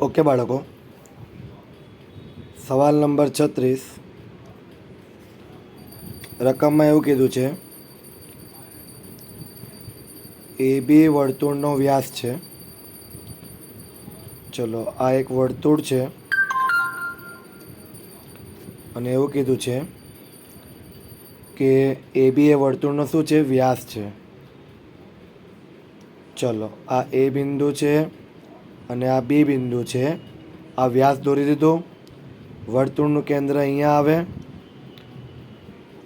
Okay બાળકો, સવાલ number 36 રકમમાં એવું કીધું છે AB વર્તુળનો વ્યાસ છે. ચલો, આ એક વર્તુળ છે અને એવું કીધું છે કે AB એ વર્તુળનો શું છે? વ્યાસ છે. ચલો, આ A બિંદુ છે અને આ B બિંદુ છે. આ વ્યાસ દોરી દીધો. વર્તુળનું કેન્દ્ર અહીંયા આવે.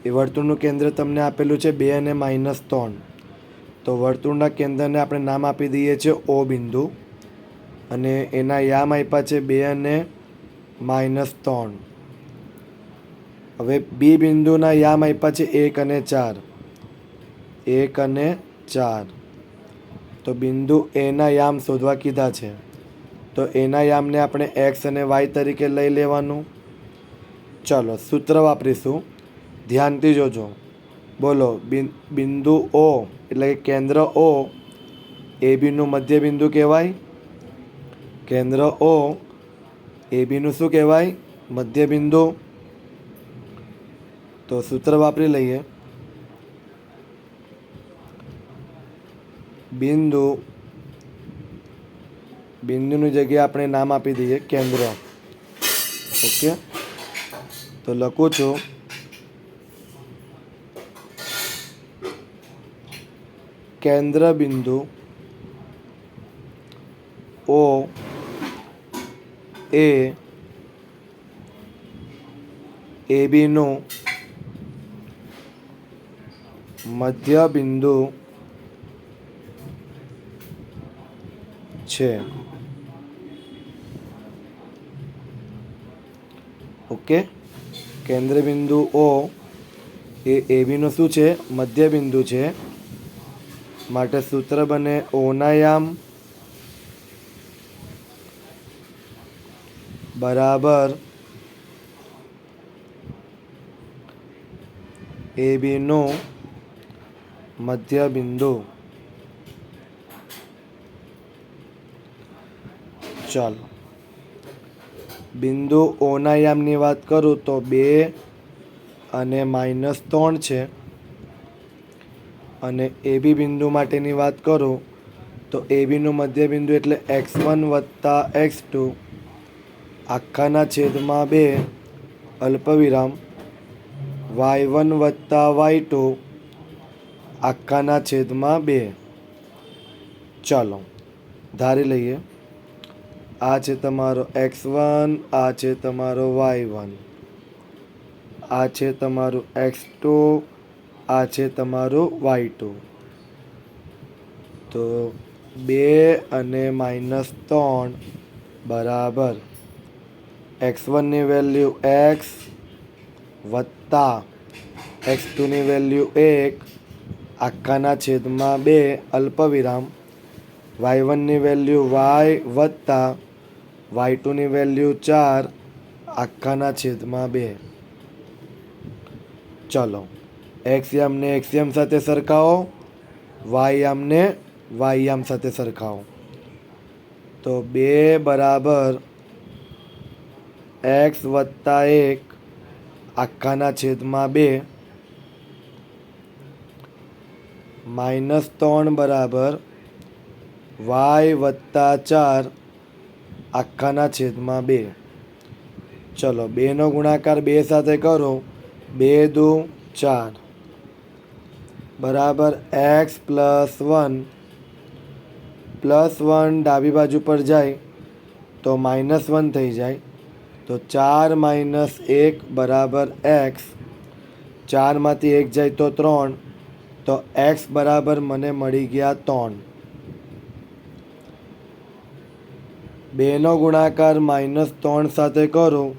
એ વર્તુળનું કેન્દ્ર તમને આપેલું છે 2 અને -3. તો વર્તુળના કેન્દ્રને આપણે નામ આપી દઈએ છીએ O બિંદુ અને એના યામ આપ્યા છે 2 અને -3. હવે B બિંદુના યામ આપ્યા છે 1 અને 4. 1 અને 4. તો બિંદુ એના યામ શોધવા કીધા છે. તો એના યામને આપણે x અને y તરીકે લઈ લેવાનું. ચલો, સૂત્ર વાપરીશું. ધ્યાનથી જોજો. બોલો, બિંદુ O એટલે કે કેન્દ્ર O ABનું મધ્ય બિંદુ કહેવાય. કેન્દ્ર O ABનું શું કહેવાય? મધ્ય બિંદુ. તો સૂત્ર વાપરી લઈએ. બિંદુની જગ્યાએ આપણે નામ આપી દઈએ કેન્દ્ર. ઓકે, તો લખું છું કેન્દ્ર બિંદુ O એ ABનું મધ્ય બિંદુ છે. ઓકે, કેન્દ્ર બિંદુ O એ ABનું શું છે? મધ્ય બિંદુ છે. માટે સૂત્ર બને ઓના યામ બરાબર ABનું મધ્ય બિંદુ. ચાલો, બિંદુ ઓના યામની વાત કરું તો 2 અને -3 છે. અને AB બિંદુ માટેની વાત કરું તો ABનું મધ્ય બિંદુ એટલે x1 + x2 આખાના છેદમાં 2 અલ્પવિરામ y1 + y2 આખાના છેદમાં 2. ચાલો, ધારી લઈએ. આ છે તમારો x1, આ છે તમારો y1, આ છે તમારું x2, આ છે તમારું y2. તો 2 અને -3 બરાબર x1ની વેલ્યુ x વત્તા x2ની વેલ્યુ 1 આખાના છેદમાં 2 અલ્પવિરામ y1ની વેલ્યુ y વત્તા y2ની વેલ્યુ 4 આખાના છેદમાં 2. ચલો, x યામને x યામ સાથે સરખાવો, y યામને y યામ સાથે સરખાવો. તો 2 બરાબર x વત્તા 1 આખાના છેદમાં 2 -3 બરાબર y વત્તા 4 આખાના છેદમાં 2. ચલો, 2નો ગુણાકાર 2 સાથે કરો. 2 દુ 4 બરાબર x +1 ડાબી બાજુ પર જાય તો -1 થઈ જાય. તો 4 - 1 બરાબર x. 4માંથી 1 જાય તો 3. તો x બરાબર મને મળી ગયા 3. 2નો ગુણાકાર -3 સાથે કરું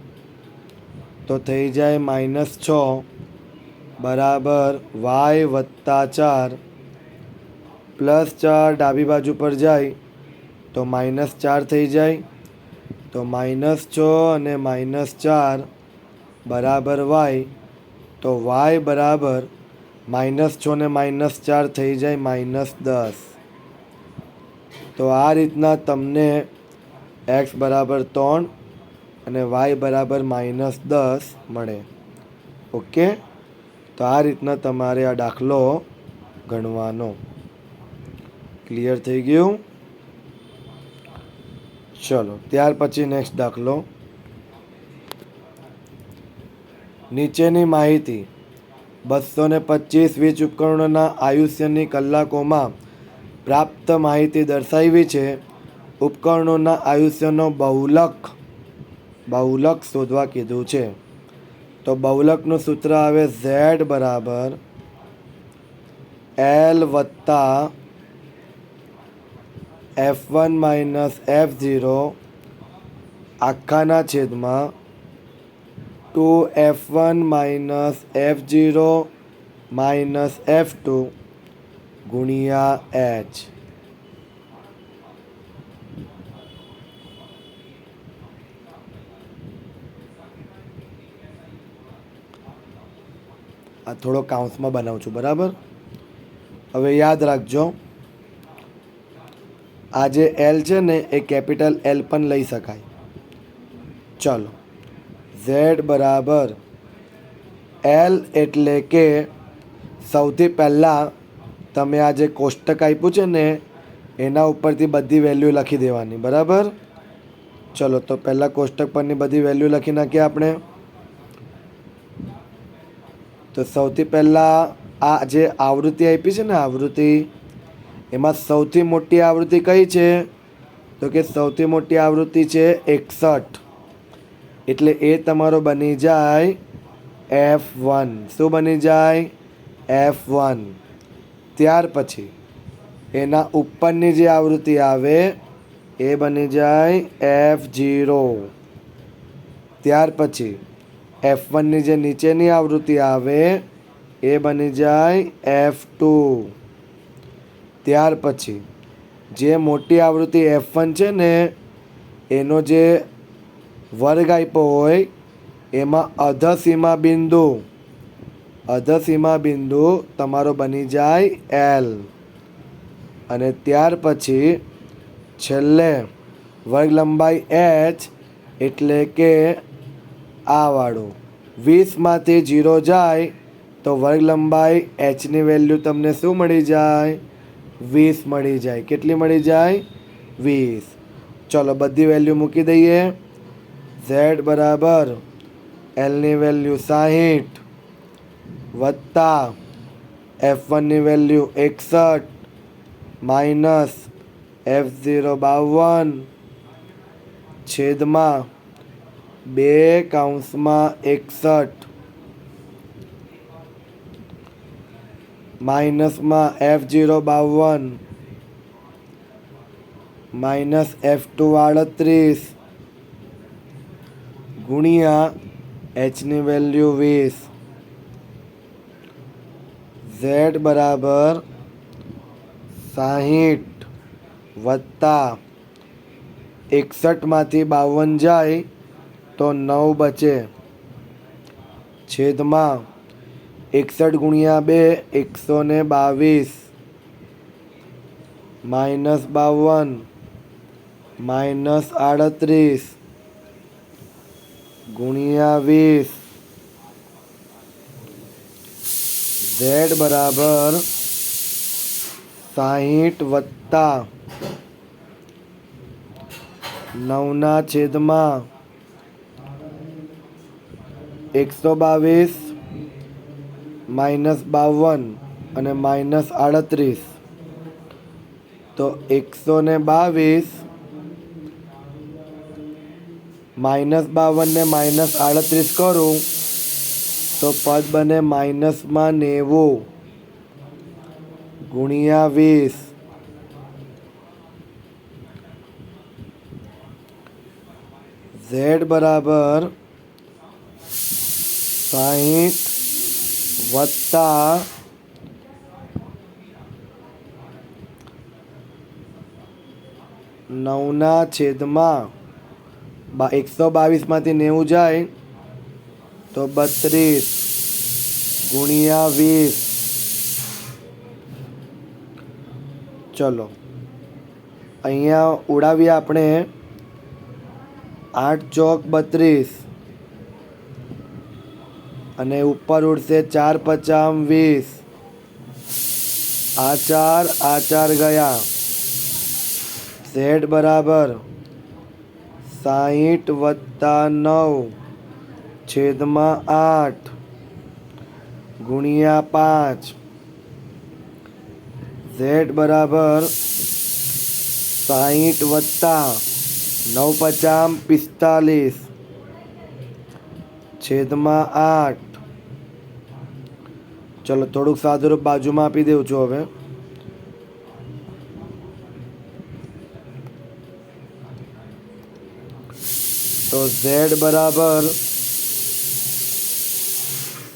તો થઈ જાય -6 બરાબર y વત્તા 4 +4 ડાબી બાજુ પર જાય તો -4 થઈ જાય. તો -6 અને -4 બરાબર y. તો y બરાબર -6 ને -4 થઈ જાય -10. તો આ રીતના તમને x બરાબર 3 અને y બરાબર -10 મળે. ઓકે, તો આ રીતના તમારે આ દાખલો ગણવાનો. ક્લિયર થઈ ગયું? ચલો ત્યાર પછી નેક્સ્ટ દાખલો. નીચેની માહિતી 225 વીજ ઉપકરણોના આયુષ્યની કલાકોમાં પ્રાપ્ત માહિતી દર્શાવી છે. ઉપકરણોના આયુષ્યનો બહુલક શોધવા કીધું છે. તો બહુલકનું સૂત્ર આવે Z બરાબર L વત્તા F1 -F0 આખાના છેદમાં 2F1 -F0 -F2 ગુણ્યા H. આ થોડો કાઉન્સમાં બનાવું છું, બરાબર. હવે યાદ રાખજો, આ જે L છે ને એ કેપિટલ L પણ લઈ શકાય. ચલો Z બરાબર L એટલે કે સૌથી પહેલાં તમે આ જે કોષ્ટક આપ્યું છે ને એના ઉપરથી બધી વેલ્યુ લખી દેવાની, બરાબર. ચલો તો પહેલાં કોષ્ટક પરની બધી વેલ્યુ લખી નાખીએ આપણે. તો સૌથી પહેલાં આ જે આવૃત્તિ આપી છે ને આવૃત્તિ, એમાં સૌથી મોટી આવૃત્તિ કઈ છે? તો કે સૌથી મોટી આવૃત્તિ છે 61. એટલે એ તમારો બની જાય F1. શું બની જાય? F1. ત્યાર પછી એના ઉપરની જે આવૃત્તિ આવે એ બની જાય F0. ત્યાર પછી F1ની જે નીચેની આવૃત્તિ આવે એ બની જાય F2. ત્યાર પછી જે મોટી આવૃત્તિ F1 છે ને એનો જે વર્ગ આપ્યો હોય એમાં અધસીમા બિંદુ તમારો બની જાય L. અને ત્યાર પછી છેલ્લે વર્ગ લંબાઈ H એટલે કે આ વાળું 20માંથી 0 જાય તો વર્ગ લંબાઈ Hની વેલ્યુ તમને શું મળી જાય? 20 મળી જાય. કેટલી મળી જાય? 20. ચલો બધી વેલ્યુ મૂકી દઈએ. Z બરાબર Lની વેલ્યુ 60 વત્તા F1ની વેલ્યુ 61 માઇનસ F0 52 છેદમાં 2/61 માઇનસમાં F0 52 માઇનસ F2 38 ગુણ્યા Hની વેલ્યુ 20. Z બરાબર 60 વત્તા 61માંથી 52 જાય તો 9 બચે છેદમાં 61 ગુણ્યા 2 122 માઇનસ 52 માઇનસ 38 ગુણ્યા 20. Z બરાબર 60 વત્તા 9 છેદમાં 122 માઇનસ 52 અને માઇનસ 38 તો 122 માઇનસ 52 ને માઇનસ 38 કરું તો પદ બને માઇનસમાં 90 ગુણ્યા 20. Z બરાબર 60 વત્તા 9 છેદમાં 122માંથી 90 જાય તો 32 ગુણ્યા 20. ચલો અહીંયા ઉડાવીએ આપણે 8 ચોક 32 અને ઉપર ઉડશે 4 પચામ 20. આ 4 ગયા. Z બરાબર 60 વત્તા 9 છેદમાં 8 ગુણ્યા 5. Z બરાબર 60 વત્તા 9 પચામ 45 છેદમાં 8. ચલો થોડુંક સાદુરૂપ બાજુમાં આપી દઉં છું હવે. તો Z બરાબર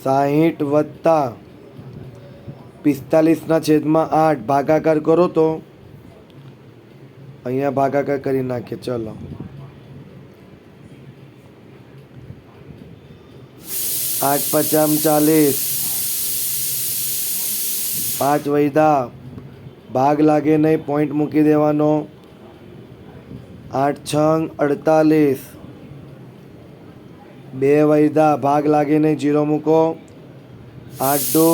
60 વત્તા 45 છેદમાં 8 ભાગાકાર કરો તો અહીંયા ભાગાકાર કરી નાખીએ. ચલો 8 પચામ 40 5 વૈધા ભાગ લાગે નહીં પોઈન્ટ મૂકી દેવાનો. 8 છંગ 48 2 વૈધા ભાગ લાગે નહીં જીરો મૂકો. 8 દુ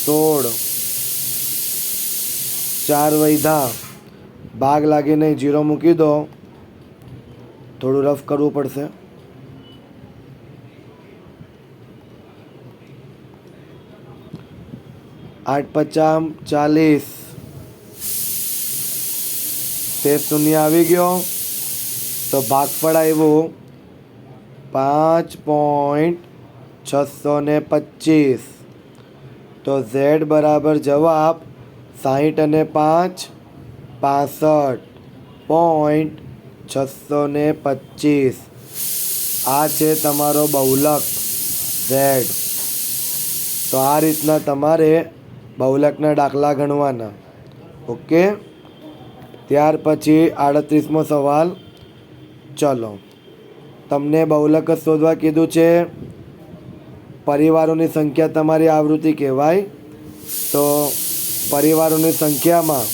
16 4 વૈધા ભાગ લાગે નહીં જીરો મૂકી દો. થોડું રફ કરવું પડશે. 8 પચામ 40 તે શૂન્ય આવી ગયો તો ભાગફળ આવ્યું 5.625. તો Z બરાબર જવાબ 60 અને 5 65.625. આ છે તમારો બહુલક Z. તો આ રીતના તમારે બહુલકના દાખલા ગણવાના. ઓકે. ત્યાર પછી 38મો સવાલ. ચલો તમને બહુલક જ શોધવા કીધું છે. પરિવારોની સંખ્યા તમારી આવૃત્તિ કહેવાય. તો પરિવારોની સંખ્યામાં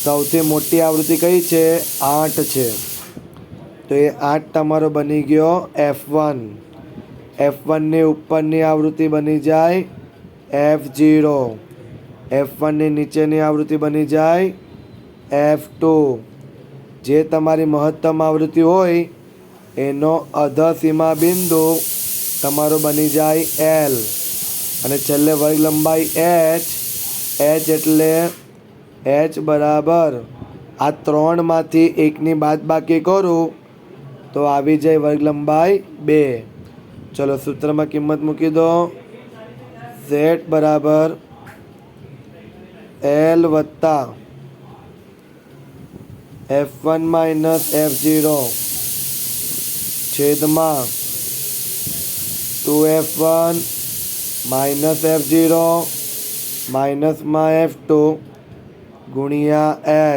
સૌથી મોટી આવૃત્તિ કઈ છે? 8 છે. તો એ 8 તમારો બની ગયો F1. F1ની ઉપરની આવૃત્તિ બની જાય F0. F1ની નીચેની આવૃત્તિ બની જાય F2. જે તમારી મહત્તમ આવૃત્તિ હોય એનો અધસીમા બિંદુ તમારો બની જાય L. અને છેલ્લે વર્ગ લંબાઈ H. H એટલે H બરાબર આ 3માંથી 1ની બાદબાકી કરું તો આવી જાય વર્ગ લંબાઈ 2. ચલો સૂત્રમાં કિંમત મૂકી દો. Z બરાબર L વત્તા F1 માઇનસ F0 છેદમાં 2F1 માઇનસ F0 માઇનસમાં F2 ગુણ્યા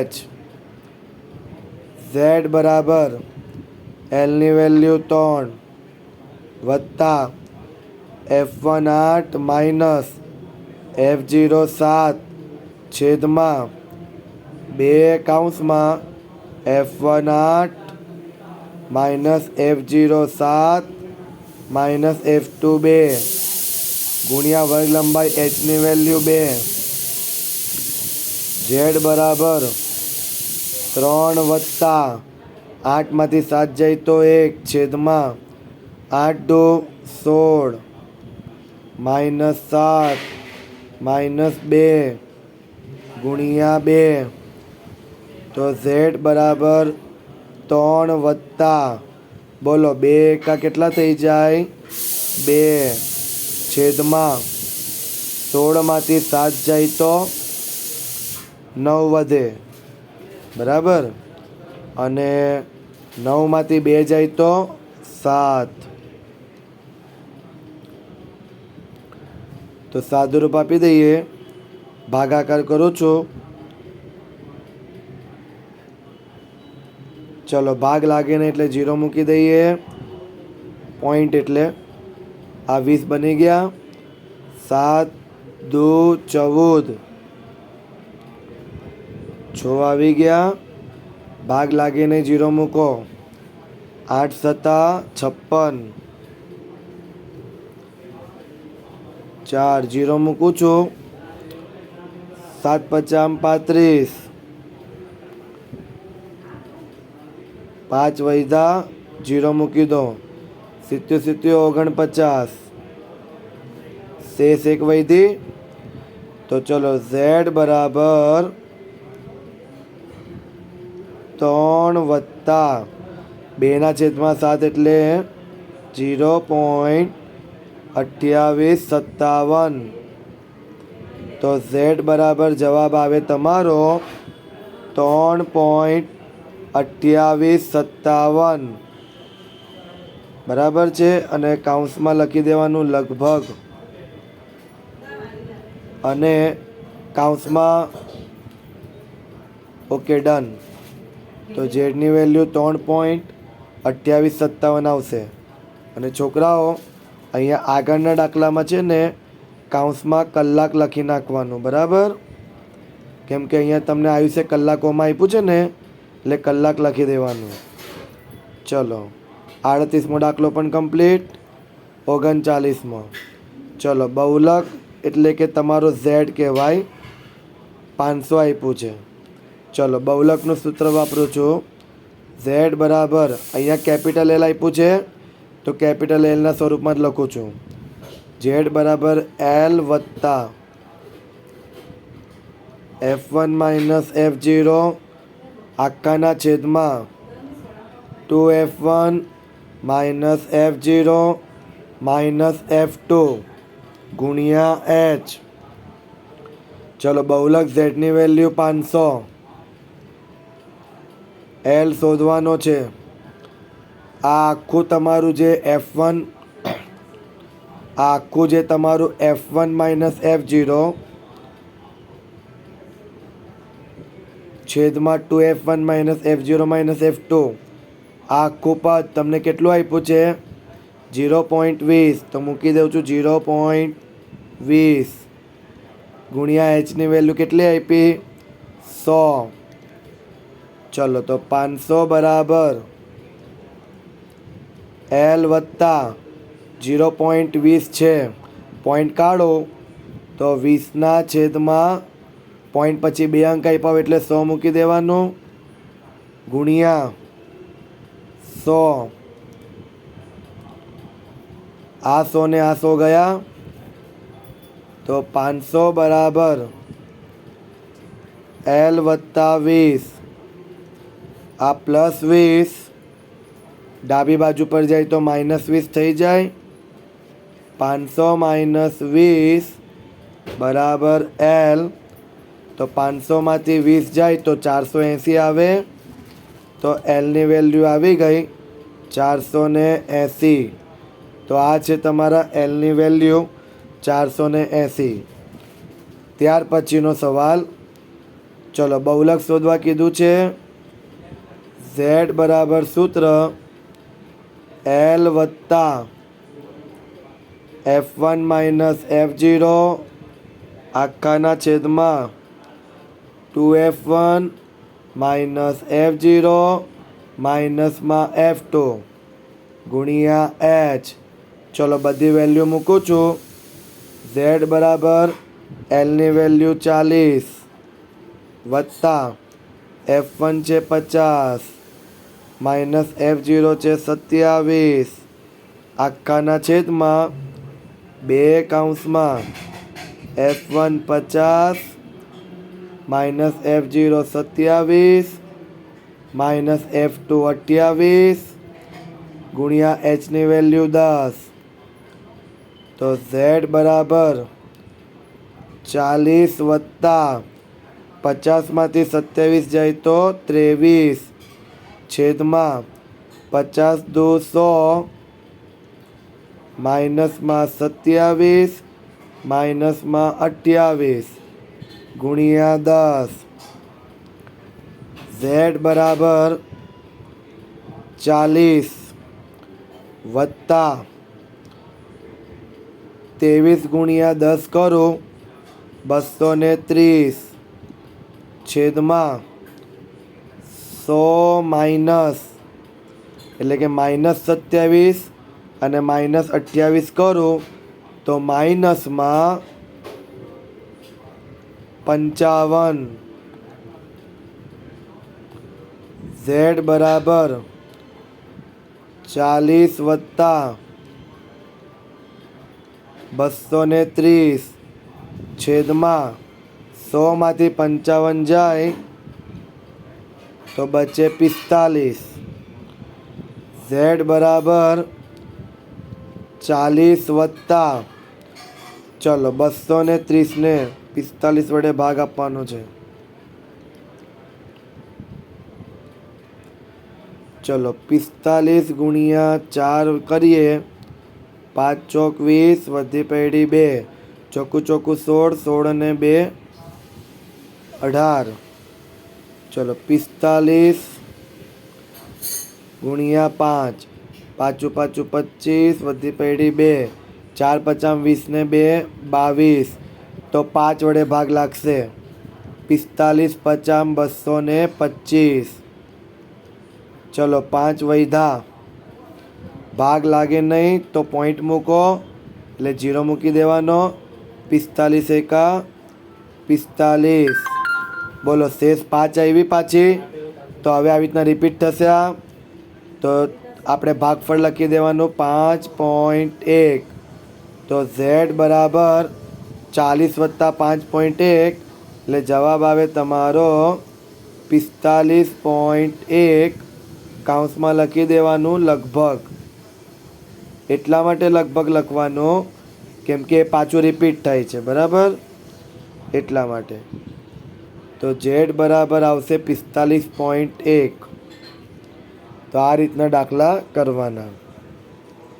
H. Z બરાબર Lની વેલ્યુ 3 વત્તા F1 8 માઇનસ F0 7 છેદમાં 2 કૌંસમાં F1 8 minus F0 7 minus F2 2 ગુણ્યા વર્ગ લંબાઈ Hની વેલ્યુ 2. Z બરાબર 3 વત્તા 8માંથી 7 જાય તો 1 છેદમાં 8 દુ 16 માઇનસ 7 માઇનસ 2 ગુણ્યા 2. તો Z બરાબર 3 વત્તા બોલો 2 એકા કેટલા થઈ જાય? 2 છેદમાં 16માંથી 7 જાય તો 9 વધે. બરાબર. અને 9માંથી 2 જાય તો 7. તો સાદુરૂપ આપી દઈએ. ભાગાકાર કરું છું. ચલો ભાગ લાગે ને એટલે 0 મૂકી દઈએ. પોઈન્ટ એટલે આ 20 બની ગયા. 7 દુ 14 6 આવી ગયા. ભાગ લાગે નહીં 0 મૂકો. 8 સત્તા 56, 4 0 મૂકું છું, 7 પચામ 35, 5 વૈધા 0 મૂકી દો, 77 49, शेष 1 વૈધી. તો ચલો z બરાબર 3 વત્તા 2/7 એટલે 0.2857. તો z બરાબર જવાબ આવે તમારો 3.2857. બરાબર છે. અને કાઉન્સમાં લખી દેવાનું લગભગ, અને કાઉન્સમાં ઓકે ડન. તો ઝેડની વેલ્યુ 3.2857 આવશે. અને છોકરાઓ અહીંયા આગળના દાખલામાં છે ને કાઉન્સમાં કલાક લખી નાખવાનું, બરાબર? કેમ કે અહીંયા તમને આવ્યું છે કલાકોમાં આપ્યું છે ને, એટલે કલાક લખી દેવાનું. ચલો 38મો દાખલો પણ કમ્પ્લીટ. 39મો. ચલો બહુલક એટલે કે તમારો ઝેડ કહેવાય, 500 આપ્યું છે. ચલો બહુલકનું સૂત્ર વાપરું છું. ઝેડ બરાબર અહીંયા કેપિટલ એલ આપ્યું છે, તો કેપિટલ એલના સ્વરૂપમાં જ લખું છું. ઝેડ બરાબર એલ વત્તા F1 માઇનસ F0 આખાના છેદમાં 2F1 minus F0 minus F2 ગુણ્યા H. ચલો બહુલક ઝેડની વેલ્યુ 500, એલ શોધવાનો છે. આ આખું તમારું જે F1, આ આખું જે તમારું F1 માઇનસ F0 છેદમાં 2F1 minus F0 minus F2, આ આખું પદ તમને કેટલું આપ્યું છે? 0.20. તો મૂકી દઉં છું 0.20 ગુણ્યા એચની વેલ્યુ કેટલી આપી? 100. ચલો તો 500 બરાબર એલ વત્તા 0.20 છે, પોઈન્ટ કાઢો તો 20ના છેદમાં પોઈન્ટ પછી 2 અંક આપ્યા એટલે 100 મૂકી દેવાનું ગુણ્યા 100. આ 100 ને આ 100 ગયા, તો 500 બરાબર એલ વત્તા 20. આ પ્લસ 20 ડાબી બાજુ પર જાય તો માઇનસ 20 થઈ જાય. 500 માઇનસ 20 બરાબર એલ. તો 500માંથી 20 જાય તો 480 આવે. તો એલની વેલ્યુ આવી ગઈ 480. તો આ છે તમારા એલની વેલ્યુ 480. ત્યાર પછીનો સવાલ. ચલો બહુલક શોધવા કીધું છે. ઝેડ બરાબર સૂત્ર એલ વત્તા F1 માઇનસ F0 આખાના છેદમાં 2F1 માઇનસ F0 માઇનસમાં F2 ગુણ્યા H. ચલો બધી વેલ્યુ મૂકું છું. ઝેડ બરાબર એલની વેલ્યુ 40 વત્તા F1 છે 50 માઇનસ F0 છે 27 આખાના છેદમાં 2 કૌંસમાં F1 50 minus F0 27 minus F2 28 ગુણ્યા Hની વેલ્યુ 10. તો ઝેડ બરાબર 40 વત્તા 50માંથી 27 જાય તો 23 છેદમાં 50 દુ 100 માઇનસમાં 27 માઇનસમાં 28 ગુણ્યા 10. ઝેડ બરાબર 40 વત્તા 23 ગુણ્યા 10 કરો 230 છેદમાં 100 માઇનસ એટલે કે -27 અને -28 કરું તો માઇનસમાં 55. z બરાબર 40 વત્તા 230 છેદમાં 100 માંથી 55 જાય તો બચે 45. z બરાબર 40 વત્તા, ચલો 230 ને 45 વડે ભાગ આપવાનો છે. ચલો 45 ગુણ્યા 4 કરીએ, 5 ચોક 20 વધી પડી 2, ચોખ્ખું ચોખ્ખું 16, 16 ને 2 18. ચલો 45 ગુણ્યા 5, 5 5 25 વધી પડી 2, 4 50 20 ને 2 22, તો 5 વડે ભાગ લાગશે. 45 50 225. ચલો 5 વધ્યા, ભાગ લાગે નહીં તો પોઈન્ટ મૂકો એટલે 0 મૂકી દેવાનો. 45 એકા 45. બોલો શેષ 5 આવી પાછી. તો હવે આવી રીતના રિપીટ થશે. આ તો આપણે ભાગફળ લખી દેવાનું 5.1. તો z બરાબર 40 વત્તા 5.1 એટલે જવાબ આવે તમારો 45.1. કાઉન્સમાં લખી દેવાનું લગભગ. એટલા માટે લગભગ લખવાનું કેમ કે પાછું રિપીટ થાય છે, બરાબર, એટલા માટે. તો z બરાબર આવશે 45.1. તો આ રીતના દાખલા કરવાના.